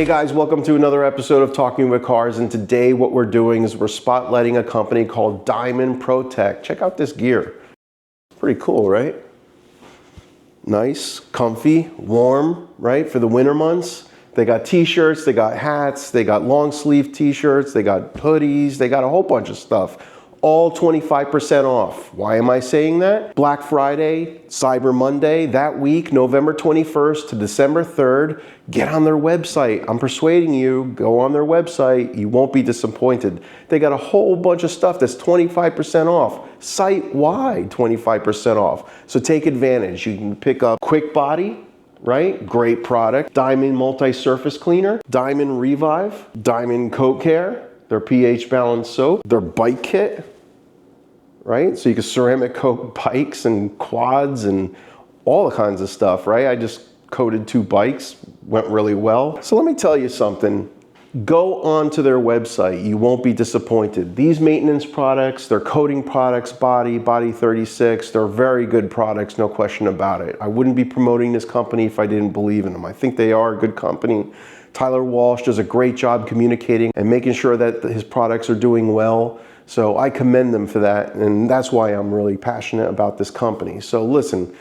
Hey guys, welcome to another episode of Talking with Cars, and today what we're doing is we're spotlighting a company called Protech. Check out this gear. Pretty cool, right? Nice, comfy, warm, right? For the winter months. They got t-shirts, they got hats, they got long sleeve t-shirts, they got hoodies, they got a whole bunch of stuff. All 25% off. Why am I saying that? Black Friday, Cyber Monday, that week, November 21st to December 3rd, get on their website. I'm persuading you, go on their website, you won't be disappointed. They got a whole bunch of stuff that's 25% off, site-wide 25% off. So take advantage. You can pick up QuickBody, right? Great product. Diamond Multi-Surface Cleaner, Diamond Revive, Diamond Coat Care, their pH balanced soap, their bike kit, right? So you can ceramic coat bikes and quads and all kinds of stuff, right? I just coated 2 bikes, went really well. So let me tell you something. Go on to their website. You won't be disappointed. These maintenance products, they're coating products, Body 36, they're very good products, no question about it. I wouldn't be promoting this company if I didn't believe in them. I think they are a good company. Tyler Walsh does a great job communicating and making sure that his products are doing well. So I commend them for that, and that's why I'm really passionate about this company. So listen,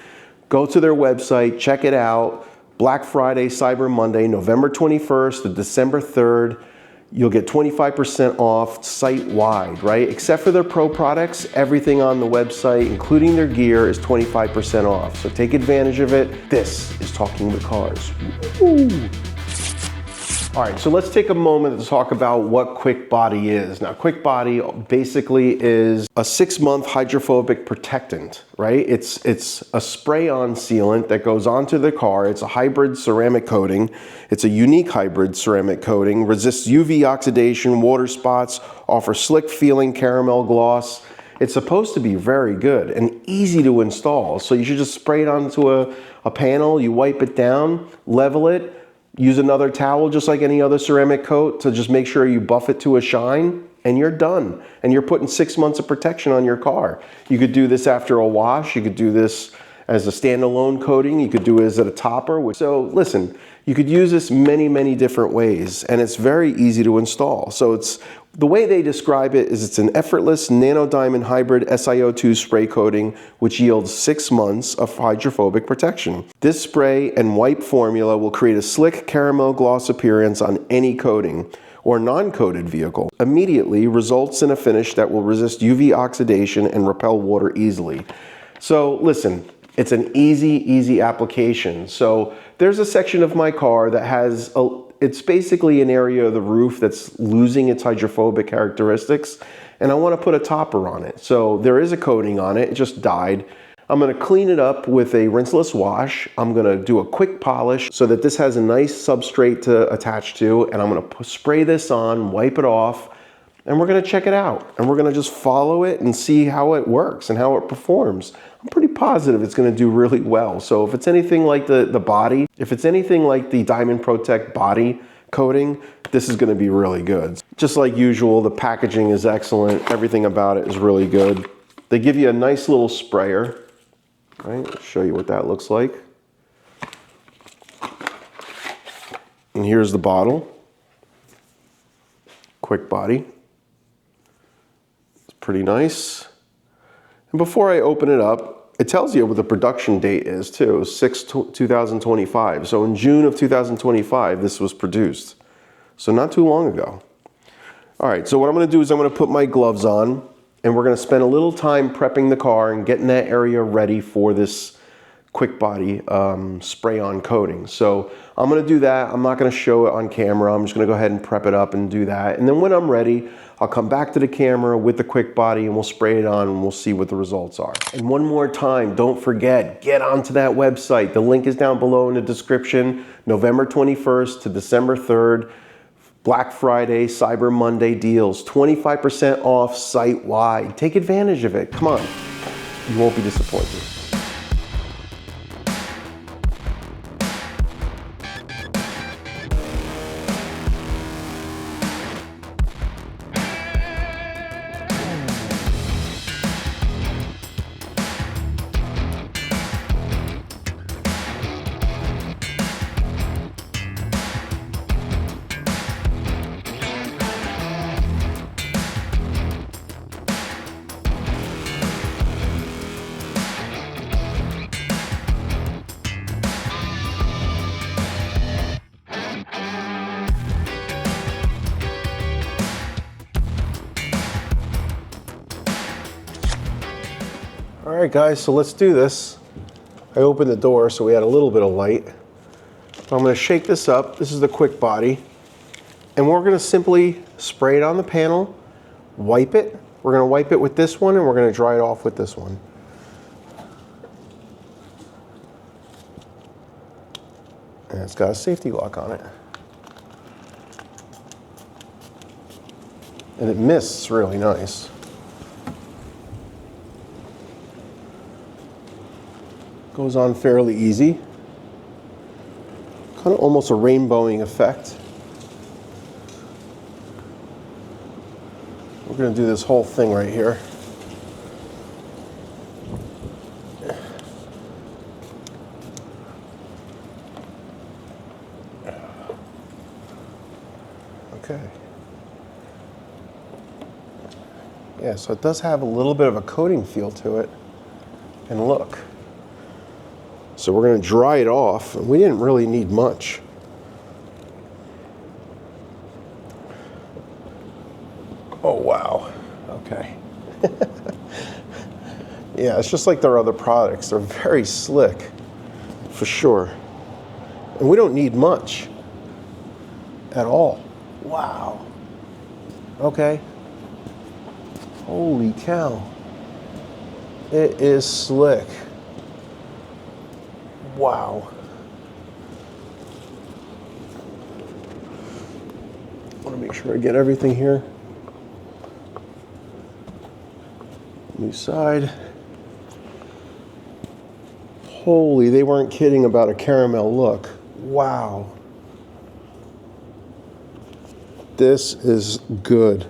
go to their website, check it out. Black Friday, Cyber Monday, November 21st to December 3rd. You'll get 25% off site-wide, right? Except for their pro products, everything on the website, including their gear, is 25% off. So take advantage of it. This is Talking with Cars. Woo! All right, so let's take a moment to talk about what QuickBody is. Now, QuickBody basically is a 6-month hydrophobic protectant, right? It's a spray-on sealant that goes onto the car. It's a hybrid ceramic coating. It's a unique hybrid ceramic coating, resists UV oxidation, water spots, offers slick feeling caramel gloss. It's supposed to be very good and easy to install. So you should just spray it onto a panel, you wipe it down, level it, use another towel just like any other ceramic coat to just make sure you buff it to a shine, and you're done. And you're putting 6 months of protection on your car. You could do this after a wash. You could do this as a standalone coating. You could do it as a topper. So listen, you could use this many different ways, and it's very easy to install. So the way they describe it is it's an effortless nano diamond hybrid SiO2 spray coating which yields 6 months of hydrophobic protection. This spray and wipe formula will create a slick caramel gloss appearance on any coating or non-coated vehicle. Immediately results in a finish that will resist UV oxidation and repel water easily. So listen, it's an easy application. So there's a section of my car that has it's basically an area of the roof that's losing its hydrophobic characteristics, and I want to put a topper on it. So there is a coating on it, it just died. I'm going to clean it up with a rinseless wash. I'm going to do a quick polish so that this has a nice substrate to attach to, and I'm going to spray this on, wipe it off, and we're going to check it out. And we're going to just follow it and see how it works and how it performs. I'm pretty positive it's going to do really well. So if it's anything like the body, if it's anything like the Diamond Protech body coating, this is going to be really good. Just like usual, the packaging is excellent. Everything about it is really good. They give you a nice little sprayer. Right? I'll show you what that looks like. And here's the bottle. QuickBody. It's pretty nice. And before I open it up, it tells you what the production date is too, 6/2025. So in June of 2025, this was produced. So not too long ago. All right, so what I'm gonna do is I'm gonna put my gloves on, and we're gonna spend a little time prepping the car and getting that area ready for this QuickBody spray-on coating. So I'm gonna do that. I'm not gonna show it on camera. I'm just gonna go ahead and prep it up and do that. And then when I'm ready, I'll come back to the camera with the QuickBody and we'll spray it on and we'll see what the results are. And one more time, don't forget, get onto that website. The link is down below in the description. November 21st to December 3rd. Black Friday, Cyber Monday deals, 25% off site-wide. Take advantage of it. Come on, you won't be disappointed. All right, guys, so let's do this. I opened the door so we had a little bit of light. So I'm going to shake this up. This is the QuickBody. And we're going to simply spray it on the panel, wipe it. We're going to wipe it with this one, and we're going to dry it off with this one. And it's got a safety lock on it. And it mists really nice. Goes on fairly easy. Kind of almost a rainbowing effect. We're going to do this whole thing right here. Okay. Yeah, so it does have a little bit of a coating feel to it. And look. So we're going to dry it off. We didn't really need much. Oh, wow. Okay. Yeah, it's just like their other products. They're very slick, for sure. And we don't need much at all. Wow. Okay. Holy cow. It is slick. Wow. I want to make sure I get everything here. New side. Holy, they weren't kidding about a caramel look. Wow. This is good.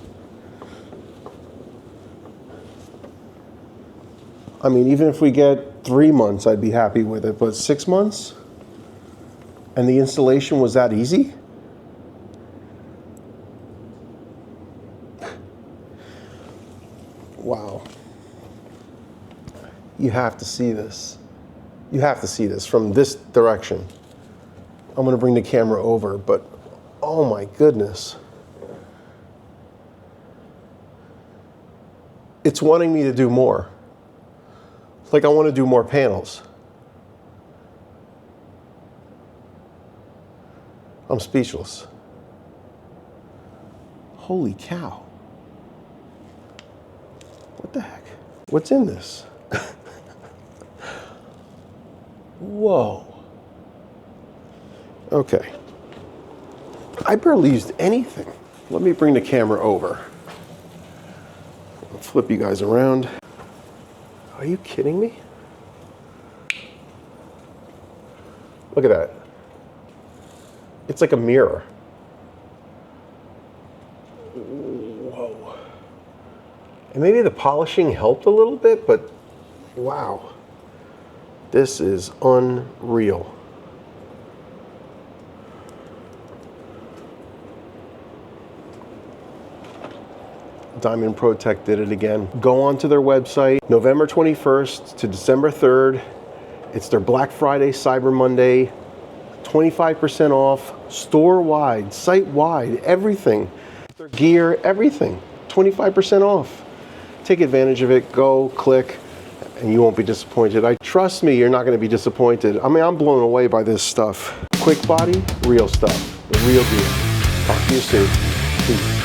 I mean, even if we get 3 months, I'd be happy with it, but 6 months? And the installation was that easy? Wow. You have to see this. You have to see this from this direction. I'm going to bring the camera over, but oh my goodness. It's wanting me to do more. Like I want to do more panels. I'm speechless. Holy cow. What the heck? What's in this? Whoa. Okay. I barely used anything. Let me bring the camera over. I'll flip you guys around. Are you kidding me? Look at that. It's like a mirror. Whoa. And maybe the polishing helped a little bit, but wow. This is unreal. Diamond Protech did it again. Go onto their website, November 21st to December 3rd. It's their Black Friday, Cyber Monday, 25% off, store-wide, site-wide, everything. Their gear, everything, 25% off. Take advantage of it, go, click, and you won't be disappointed. Trust me, you're not gonna be disappointed. I mean, I'm blown away by this stuff. QuickBody, real stuff, the real deal. Talk to you soon. Peace.